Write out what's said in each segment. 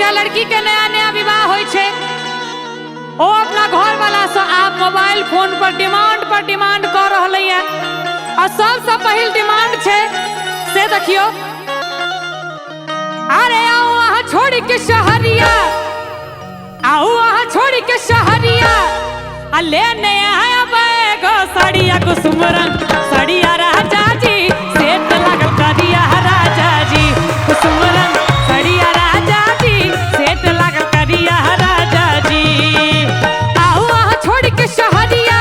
लड़की के नया नया विवाह होय छे, ओ अपना घर वाला से आप मोबाइल फोन पर डिमांड कर रहलै है। और सबसे पहिल डिमांड छे से देखियो, अरे आओ वहाँ छोड़ के शहरिया, आओ वहाँ छोड़ के शहरिया, लेने आया बैगो सड़िया कुसुम रंग सड़िया राजा जी, सेठ लागल करिया राजा जी, कुसुम रंग सड़िया राजा जी, सेठ लागल करिया राजा जी। आओ वहाँ छोड़ के शहरिया,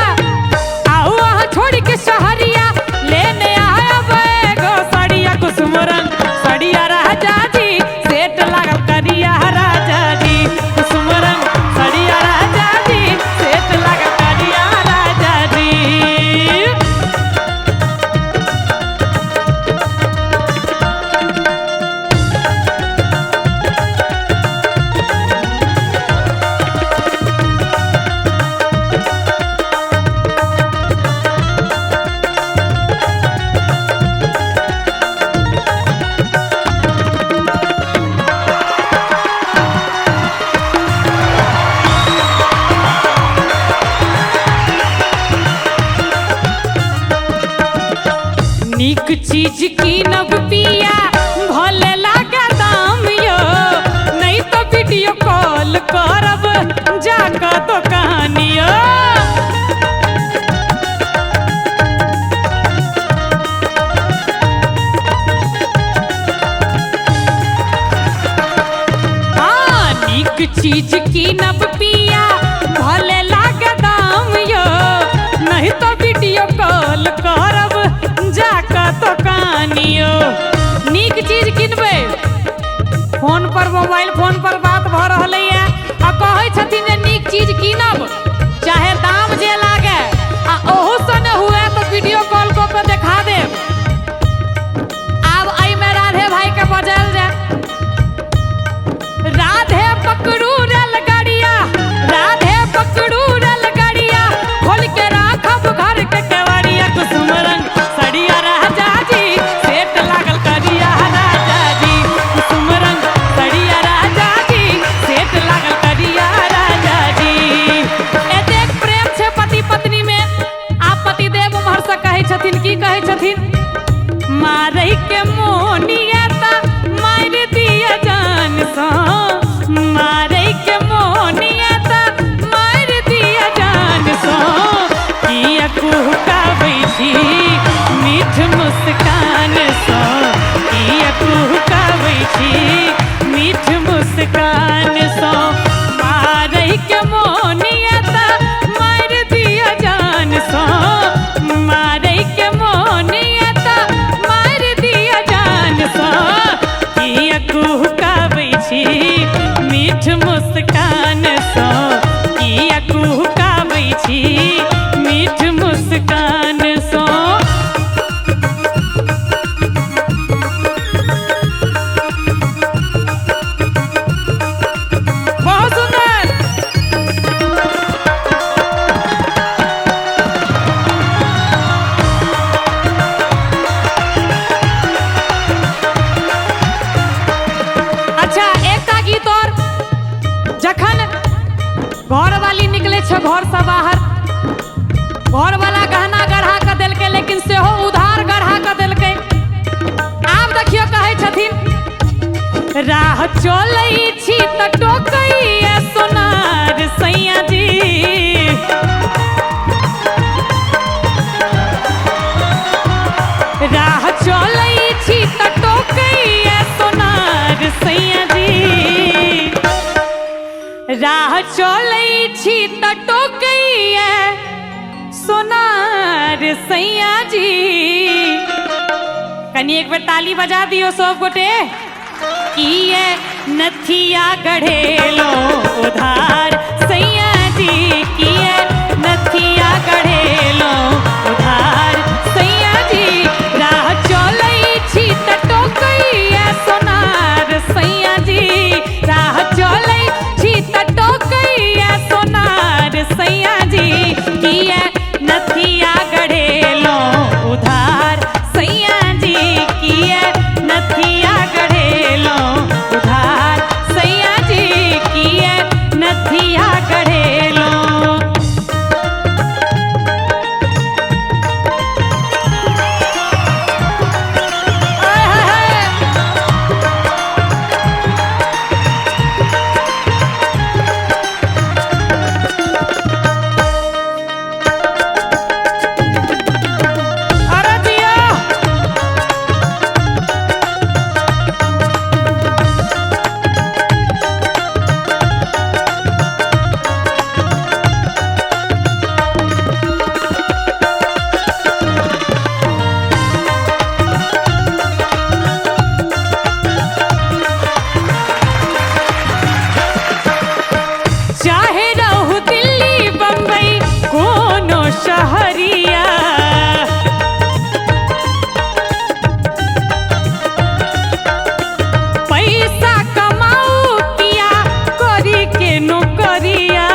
आओ वहाँ छोड़ के शहरिया, लेने आया बैगो सड़िया कुसुम रंग सड़िया राजा जी, सेठ लागल करिया राजा जी, कुसुम रंग सड़िया राजा जी, सेठ लागल करिया राजा जी। नीक चीज की नब पिया भले लागे दाम यो, नहीं तो वीडियो कॉल करब जाकर दुकानियो। हाँ, नीक चीज की नब पिया भले लागे दाम यो, नहीं तो वीडियो कॉल करब जाकर दुकानियो। नीक चीज किनबे, फोन पर मोबाइल फोन पर बात भ रहलै है, आ कहै छथिन जे नीक चीज कीनब चाहे दाम जे लागे, आ ओहू से न हुए तो वीडियो कॉल को पे देखा देब। आब आई में राधे भाई के बजल जाए, राधे पकड़ू रेलगाड़िया, राधे पकड़ू रेलगाड़िया, खोल के राखब घर के केवड़िया, कुसुम रंग सड़िया राजा जी, सेठ लागल करिया राजा जी, कुसुम रंग सड़िया राजा जी, सेठ लागल करिया राजा जी। ए देख प्रेम छे पति पत्नी में, आप पति देव उम्हर से कहै छथिन, की कहै छथिन, मारै के मोनिया ता मार दिया जान सो, मारै के मोनिया ता मार दिया जान सो, किया कुहकाबै छी मीठ मुस्कान सो, किया कुहकाबै छी मीठ मुस्कान सो, मारै के मोनिया ता मार दिया जान सो, मारै के मोनिया ता मार दिया जान सो, किया कुहकाबै छी मीठ मुस्कान सो, किया कुहकाबै छी मीठ मुस्कान सो। बहुत सुंदर। अच्छा एकटा गीत और, जखन घर वाली निकले छे घर से बाहर, घर वाला गहना गढ़ा के देलकै, लेकिन सेहो उधार गढ़ा के देलकै। आब देखियो कहै छथिन, राह चलै छी त टोकै सोनार सैया जी, राह चलै छी त टोकै सोनार सैया जी, राह चलै छी त टोकै सोनार सैया जी। कनी एक बार ताली बजा दियो सब गोटे। किए नथिया गढ़ेलो उधार सैया जी, किए नथिया गढ़ेलो उधार सैया जी, राह चलै छी त टोकै सोनार सैया जी, राह चलै छी त टोकै सोनार सैया जी, किए नथिया गढ़ेलो उधार सैया जी, किए नथिया गढ़ेलो उधार सैया जी। पैसा कमाऊ पिया करी के नौकरिया।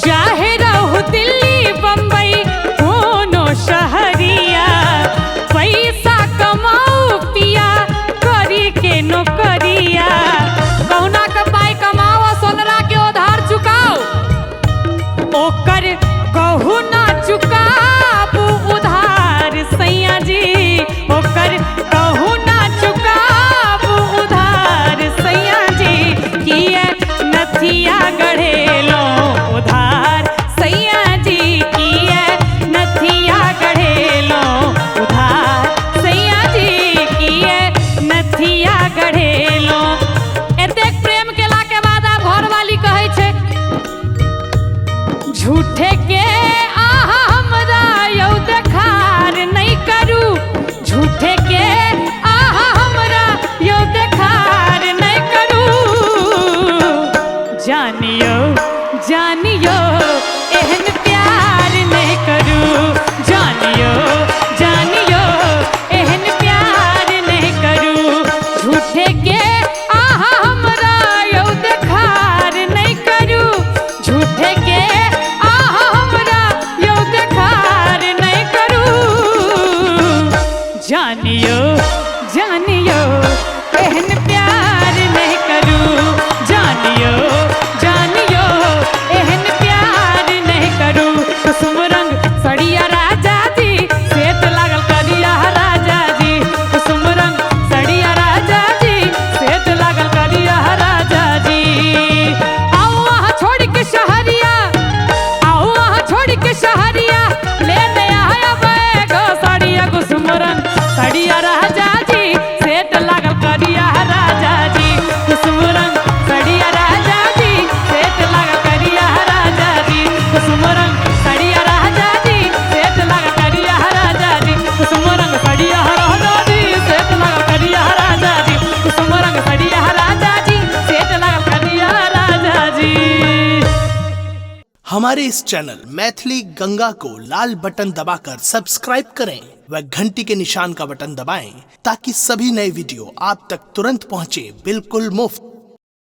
चाहे रहू दिल्ली बम्बई कोनो शहरिया, पैसा कमाऊ पिया करी के नौकरिया। कहुना के पाई कमाओ सोनरा के उधार चुकाओ, ओकर कहू ना चुकाबू उधार सैया जी, ओकर कहू ना चुकाबू उधार सैया जी। किए नथिया गढ़ेलो उधार सैया जी, किए नथिया गढ़ेलो उधार सैया जी, किए नथिया गढ़ेलो। एतेक प्रेम केला के बाद आब घरवाली कहै छै झूठे के आहा हमरा यौ देखार नहीं करू, झूठे के आहा हमरा यौ देखार नहीं करू। जानियो जानियो एहन प्यार नहीं करू, जानियो जानियो एहन प्यार नहीं करू। झूठे के आहा हमरा यौ देखार नहीं करू, झूठे के आहा हमरा यौ देखार नहीं करू। जानियो जानियो एहन प्यार नहीं करू, जानियो जानियो एहन प्यार नहीं करू। कुसुम रंग सड़िया राजा जी सेत लागल करिया राजा जी, कुसुम रंग सड़िया राजा जी सेत लागल करिया राजा जी। आओ वहाँ छोड़ के शहरिया, आओ वहाँ छोड़ के शहरिया लेने आया बैगो साड़िया। कुसुम रंग सड़िया राजा जी सेत लागल करिया राजा जी, कुसुम रंग सड़िया राजा जी सेत लागल करिया राजा जी, कुसुम रंग सड़िया राजा जी सेत लागल करिया राजा जी, कुसुम रंग सड़िया राजा जी सेत लागल करिया राजा जी, कुसुम रंग सड़िया राजा जी सेत लागल करिया राजा जी। हमारे इस चैनल मैथिली गंगा को लाल बटन दबाकर सब्सक्राइब करें व घंटी के निशान का बटन दबाएं ताकि सभी नए वीडियो आप तक तुरंत पहुंचे बिल्कुल मुफ्त।